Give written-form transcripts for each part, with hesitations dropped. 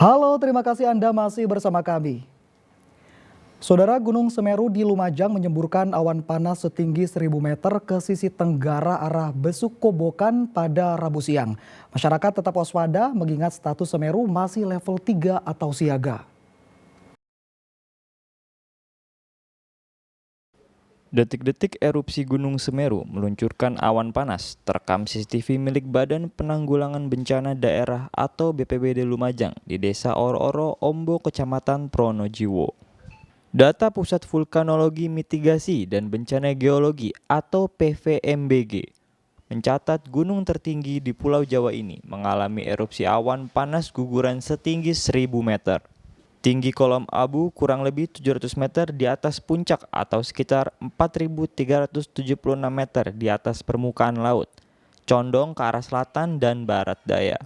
Halo, terima kasih Anda masih bersama kami. Saudara, Gunung Semeru di Lumajang menyemburkan awan panas setinggi 1.000 meter ke sisi tenggara arah Besuk Kobokan pada Rabu siang. Masyarakat tetap waspada mengingat status Semeru masih level 3 atau siaga. Detik-detik erupsi Gunung Semeru meluncurkan awan panas terekam CCTV milik Badan Penanggulangan Bencana Daerah atau BPBD Lumajang di Desa Oro-Oro, Ombo, Kecamatan Pronojiwo. Data Pusat Vulkanologi Mitigasi dan Bencana Geologi atau PVMBG mencatat gunung tertinggi di Pulau Jawa ini mengalami erupsi awan panas guguran setinggi 1.000 meter. Tinggi kolom abu kurang lebih 700 meter di atas puncak atau sekitar 4.376 meter di atas permukaan laut, condong ke arah selatan dan barat daya.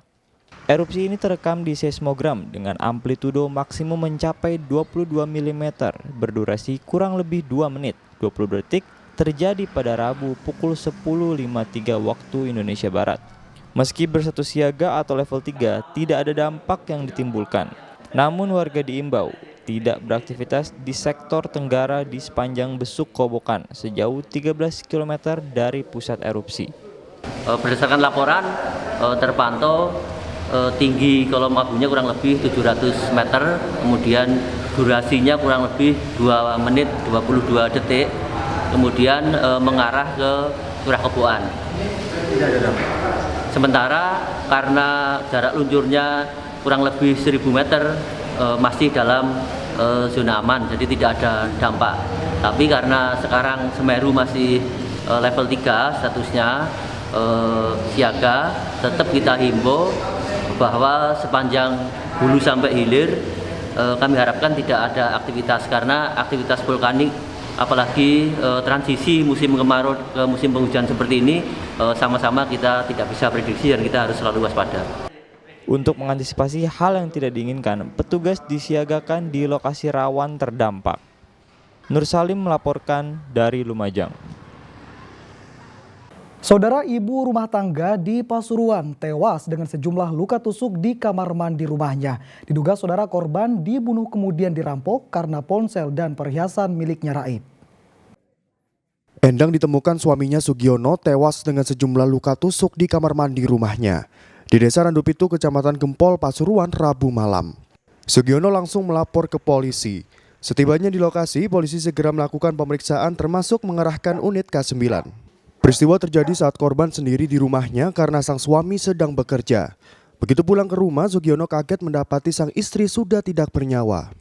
Erupsi ini terekam di seismogram dengan amplitudo maksimum mencapai 22 mm berdurasi kurang lebih 2 menit 20 detik terjadi pada Rabu pukul 10.53 waktu Indonesia Barat. Meski berstatus siaga atau level 3, tidak ada dampak yang ditimbulkan. Namun warga diimbau tidak beraktivitas di sektor tenggara di sepanjang Besuk Kobokan sejauh 13 km dari pusat erupsi. Berdasarkan laporan terpantau tinggi kolom abunya kurang lebih 700 meter, kemudian durasinya kurang lebih 2 menit 22 detik, kemudian mengarah ke Curah Keboan. Sementara karena jarak luncurnya kurang lebih 1.000 meter masih dalam zona aman, jadi tidak ada dampak. Tapi karena sekarang Semeru masih level 3 statusnya siaga, tetap kita himbau bahwa sepanjang hulu sampai hilir kami harapkan tidak ada aktivitas, karena aktivitas vulkanik apalagi transisi musim kemarau ke musim penghujan seperti ini sama-sama kita tidak bisa prediksi dan kita harus selalu waspada. Untuk mengantisipasi hal yang tidak diinginkan, petugas disiagakan di lokasi rawan terdampak. Nur Salim melaporkan dari Lumajang. Saudara, ibu rumah tangga di Pasuruan tewas dengan sejumlah luka tusuk di kamar mandi rumahnya. Diduga saudara korban dibunuh kemudian dirampok karena ponsel dan perhiasan miliknya raib. Endang ditemukan suaminya Sugiono tewas dengan sejumlah luka tusuk di kamar mandi rumahnya di Desa Randupitu, Kecamatan Gempol, Pasuruan, Rabu malam. Sugiono langsung melapor ke polisi. Setibanya di lokasi, polisi segera melakukan pemeriksaan termasuk mengerahkan unit K9. Peristiwa terjadi saat korban sendiri di rumahnya karena sang suami sedang bekerja. Begitu pulang ke rumah, Sugiono kaget mendapati sang istri sudah tidak bernyawa.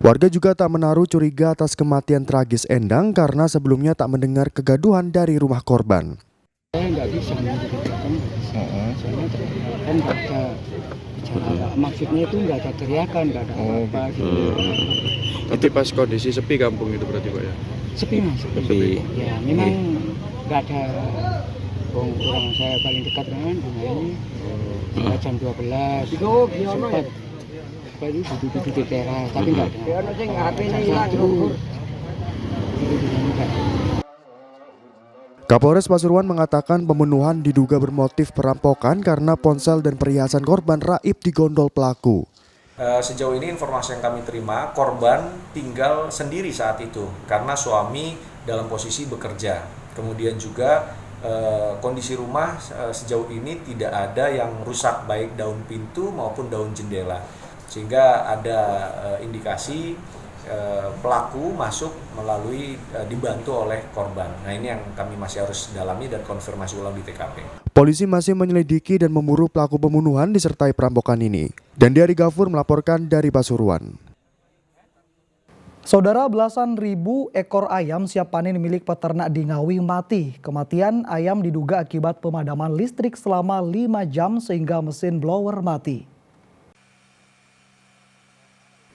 Warga juga tak menaruh curiga atas kematian tragis Endang karena sebelumnya tak mendengar kegaduhan dari rumah korban. Saya nggak bisa menceritakan, soalnya kan nggak ada gejala, maksudnya itu nggak ada teriakan, nggak ada apa-apa. Tapi pas kondisi sepi kampung itu berarti Pak ya? Sepi mas, sepi. Ya memang nggak ada orang saya paling dekat kan rumah ini. Jam 12 sempat itu duduk di teras, tapi nggak ada. Kapolres Pasuruan mengatakan pembunuhan diduga bermotif perampokan karena ponsel dan perhiasan korban raib digondol pelaku. Sejauh ini informasi yang kami terima, korban tinggal sendiri saat itu karena suami dalam posisi bekerja. Kemudian juga kondisi rumah sejauh ini tidak ada yang rusak, baik daun pintu maupun daun jendela. Sehingga ada indikasi pelaku masuk melalui dibantu oleh korban. Nah, ini yang kami masih harus dalami dan konfirmasi ulang di TKP. Polisi masih menyelidiki dan memburu pelaku pembunuhan disertai perampokan ini. Dan Diari Gafur melaporkan dari Pasuruan. Saudara, belasan ribu ekor ayam siap panen milik peternak di Ngawi mati. Kematian ayam diduga akibat pemadaman listrik selama 5 jam sehingga mesin blower mati.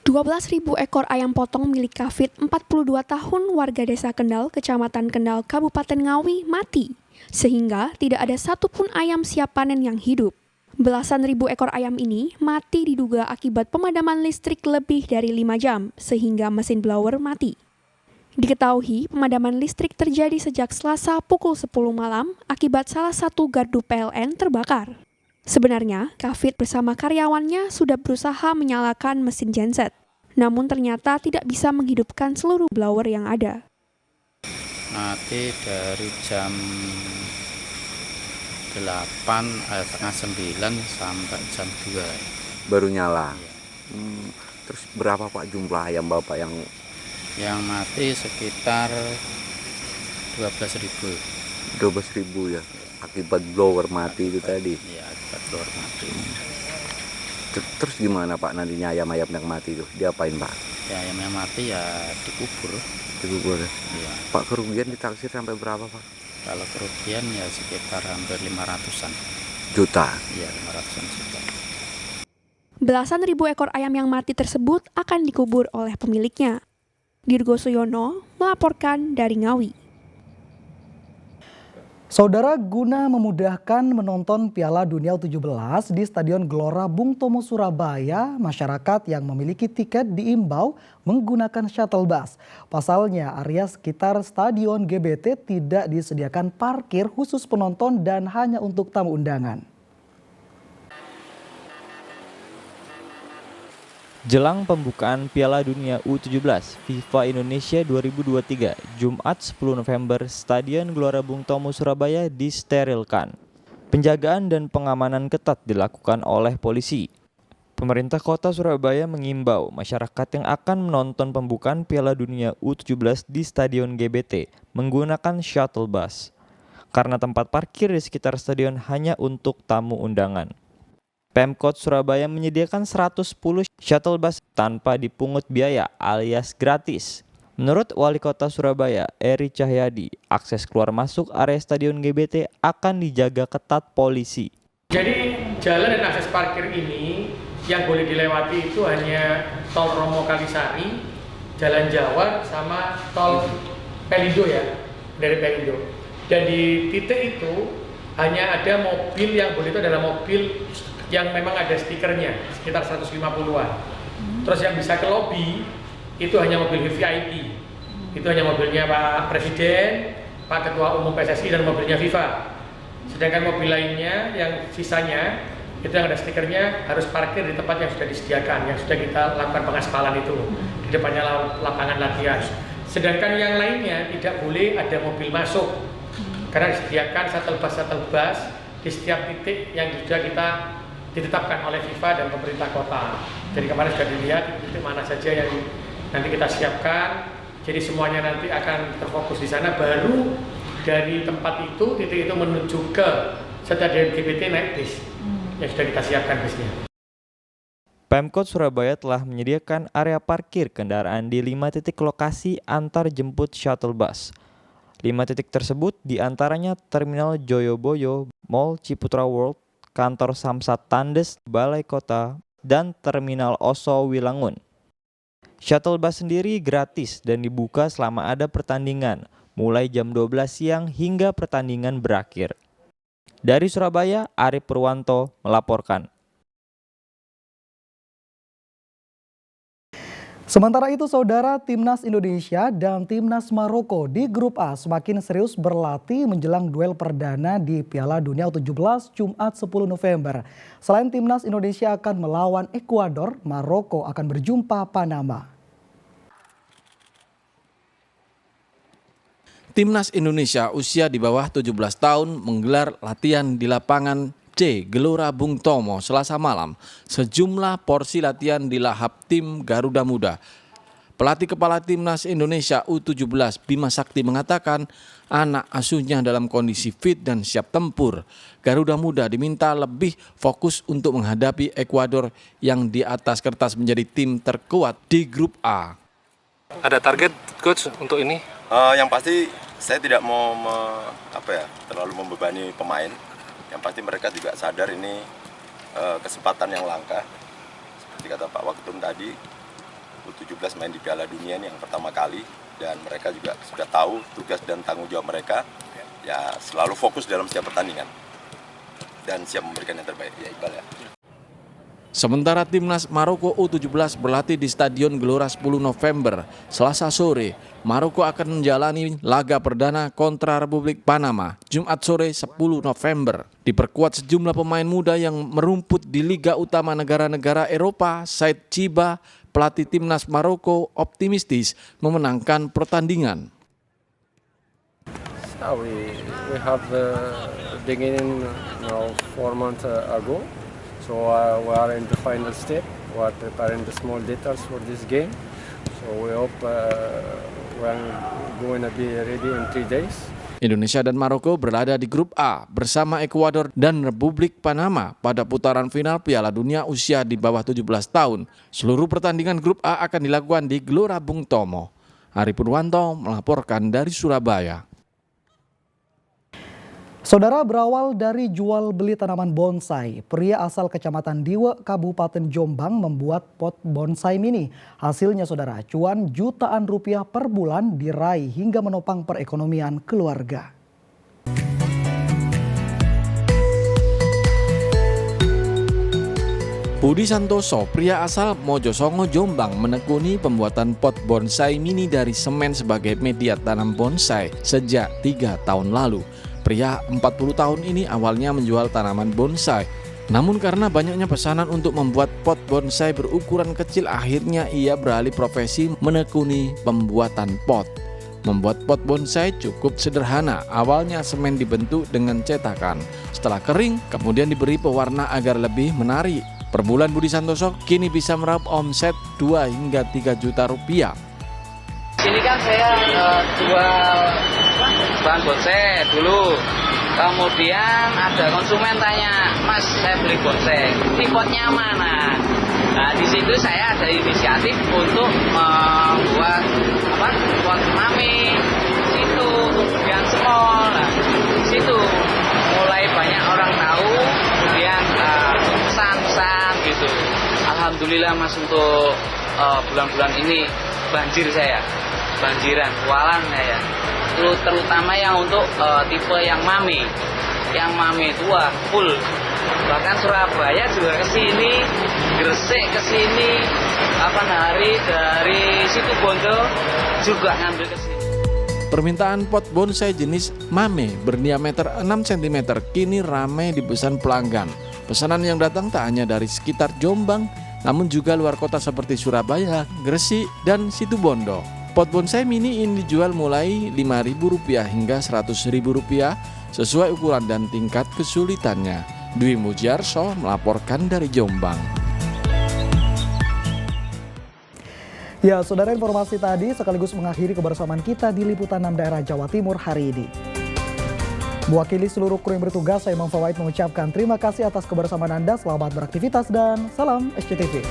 12.000 ekor ayam potong milik Kafid 42 tahun warga desa Kendal, Kecamatan Kendal, Kabupaten Ngawi mati, sehingga tidak ada satupun ayam siap panen yang hidup. Belasan ribu ekor ayam ini mati diduga akibat pemadaman listrik lebih dari 5 jam, sehingga mesin blower mati. Diketahui pemadaman listrik terjadi sejak Selasa pukul 10 malam akibat salah satu gardu PLN terbakar. Sebenarnya, Kafid bersama karyawannya sudah berusaha menyalakan mesin genset, namun ternyata tidak bisa menghidupkan seluruh blower yang ada. Mati dari jam 8, setengah 9 sampai jam 2. Baru nyala. Terus berapa Pak jumlah ayam Bapak yang mati? Sekitar 12.000. 12.000 ya, akibat blower mati itu tadi. Iya, akibat blower mati. Terus gimana Pak nantinya ayam-ayam yang mati itu diapain Pak? Ya, ayam yang mati ya dikubur. Dikubur ya? Iya. Pak, kerugian ditaksir sampai berapa Pak? Kalau kerugian ya sekitar hampir 500-an. Juta? Iya, 500-an juta. Belasan ribu ekor ayam yang mati tersebut akan dikubur oleh pemiliknya. Dirgo Suyono melaporkan dari Ngawi. Saudara, guna memudahkan menonton Piala Dunia U17 di Stadion Gelora Bung Tomo Surabaya, masyarakat yang memiliki tiket diimbau menggunakan shuttle bus. Pasalnya, area sekitar Stadion GBT tidak disediakan parkir khusus penonton dan hanya untuk tamu undangan. Jelang pembukaan Piala Dunia U17 FIFA Indonesia 2023, Jumat 10 November, Stadion Gelora Bung Tomo Surabaya disterilkan. Penjagaan dan pengamanan ketat dilakukan oleh polisi. Pemerintah Kota Surabaya mengimbau masyarakat yang akan menonton pembukaan Piala Dunia U17 di Stadion GBT menggunakan shuttle bus, karena tempat parkir di sekitar stadion hanya untuk tamu undangan. Pemkot Surabaya menyediakan 110 shuttle bus tanpa dipungut biaya alias gratis. Menurut Wali Kota Surabaya, Eri Cahyadi, akses keluar masuk area Stadion GBT akan dijaga ketat polisi. Jadi jalan dan akses parkir ini yang boleh dilewati itu hanya tol Romo Kalisari, Jalan Jawa, sama tol Pelindo ya, dari Pelindo. Dan di titik itu hanya ada mobil yang boleh, itu adalah mobil yang memang ada stikernya sekitar 150-an. Terus yang bisa ke lobi itu hanya mobil VIP. Itu hanya mobilnya Pak Presiden, Pak Ketua Umum PSSI dan mobilnya FIFA. Sedangkan mobil lainnya yang sisanya itu yang ada stikernya harus parkir di tempat yang sudah disediakan, yang sudah kita lakukan pengaspalan itu di depannya lapangan latihan. Sedangkan yang lainnya tidak boleh ada mobil masuk karena disediakan shuttle bus di setiap titik yang sudah kita ditetapkan oleh FIFA dan pemerintah kota. Jadi kemarin sudah dilihat titik mana saja yang nanti kita siapkan. Jadi semuanya nanti akan terfokus di sana. Baru dari tempat itu, titik itu menuju ke Stadion GBT naik bis yang sudah kita siapkan bisnya. Pemkot Surabaya telah menyediakan area parkir kendaraan di 5 titik lokasi antar jemput shuttle bus. 5 titik tersebut diantaranya Terminal Joyoboyo, Mall Ciputra World, Kantor Samsat Tandes, Balai Kota, dan Terminal Oso Wilangun. Shuttle bus sendiri gratis dan dibuka selama ada pertandingan, mulai jam 12 siang hingga pertandingan berakhir. Dari Surabaya, Arif Purwanto melaporkan. Sementara itu, saudara, Timnas Indonesia dan Timnas Maroko di Grup A semakin serius berlatih menjelang duel perdana di Piala Dunia U17 Jumat 10 November. Selain Timnas Indonesia akan melawan Ekuador, Maroko akan berjumpa Panama. Timnas Indonesia usia di bawah 17 tahun menggelar latihan di lapangan C Gelora Bung Tomo Selasa malam. Sejumlah porsi latihan dilahap tim Garuda Muda. Pelatih kepala Timnas Indonesia U17 Bima Sakti mengatakan anak asuhnya dalam kondisi fit dan siap tempur. Garuda Muda diminta lebih fokus untuk menghadapi Ekuador yang di atas kertas menjadi tim terkuat di Grup A. Ada target coach untuk ini? Yang pasti saya tidak mau terlalu membebani pemain. Yang pasti mereka juga sadar ini kesempatan yang langka. Seperti kata Pak Waketum tadi, U17 main di Piala Dunia ini yang pertama kali. Dan mereka juga sudah tahu tugas dan tanggung jawab mereka. Ya selalu fokus dalam setiap pertandingan. Dan siap memberikan yang terbaik. Ya Iqbal ya. Sementara timnas Maroko U17 berlatih di Stadion Gelora 10 November. Selasa sore, Maroko akan menjalani laga perdana kontra Republik Panama Jumat sore 10 November. Diperkuat sejumlah pemain muda yang merumput di Liga Utama negara-negara Eropa, Said Chiba, pelatih timnas Maroko, optimistis memenangkan pertandingan. We have the beginning 4 months ago. So we are in the final step. We are preparing the small details for this game. So we hope we're going to be ready in 3 days. Indonesia dan Maroko berada di grup A bersama Ekuador dan Republik Panama pada putaran final Piala Dunia usia di bawah 17 tahun. Seluruh pertandingan grup A akan dilakukan di Gelora Bung Tomo. Ari Purwanto melaporkan dari Surabaya. Saudara, berawal dari jual beli tanaman bonsai, pria asal Kecamatan Diwe, Kabupaten Jombang membuat pot bonsai mini. Hasilnya saudara, cuan jutaan rupiah per bulan diraih hingga menopang perekonomian keluarga. Budi Santoso, pria asal Mojosongo, Jombang, menekuni pembuatan pot bonsai mini dari semen sebagai media tanam bonsai sejak 3 tahun lalu. Pria 40 tahun ini awalnya menjual tanaman bonsai. Namun karena banyaknya pesanan untuk membuat pot bonsai berukuran kecil, akhirnya ia beralih profesi menekuni pembuatan pot. Membuat pot bonsai cukup sederhana. Awalnya semen dibentuk dengan cetakan. Setelah kering, kemudian diberi pewarna agar lebih menarik. Per bulan Budi Santoso kini bisa meraup omset 2 hingga 3 juta rupiah. Sini kan saya jual bahan bonsai dulu, kemudian ada konsumen tanya, Mas saya beli bonsai, ini potnya mana? Nah di situ saya ada inisiatif untuk membuat pot mami, situ kemudian small. Nah di situ mulai banyak orang tahu, kemudian pesan-pesan gitu. Alhamdulillah Mas untuk bulan-bulan ini banjir saya. Banjiran, kualan ya. Terutama yang untuk tipe yang mami tua full. Bahkan Surabaya juga kesini, Gresik kesini, dari situ Bondo juga ngambil kesini. Permintaan pot bonsai jenis mame berdiameter 6 cm kini ramai dipesan pelanggan. Pesanan yang datang tak hanya dari sekitar Jombang, namun juga luar kota seperti Surabaya, Gresik, dan Situbondo. Pot bonsai mini ini dijual mulai Rp5.000 hingga Rp100.000 sesuai ukuran dan tingkat kesulitannya. Dwi Mujiarso melaporkan dari Jombang. Ya, saudara, informasi tadi sekaligus mengakhiri kebersamaan kita di Liputan 6 Daerah Jawa Timur hari ini. Mewakili seluruh kru yang bertugas, saya Imam Fawaid mengucapkan terima kasih atas kebersamaan Anda, selamat beraktivitas dan salam SCTV.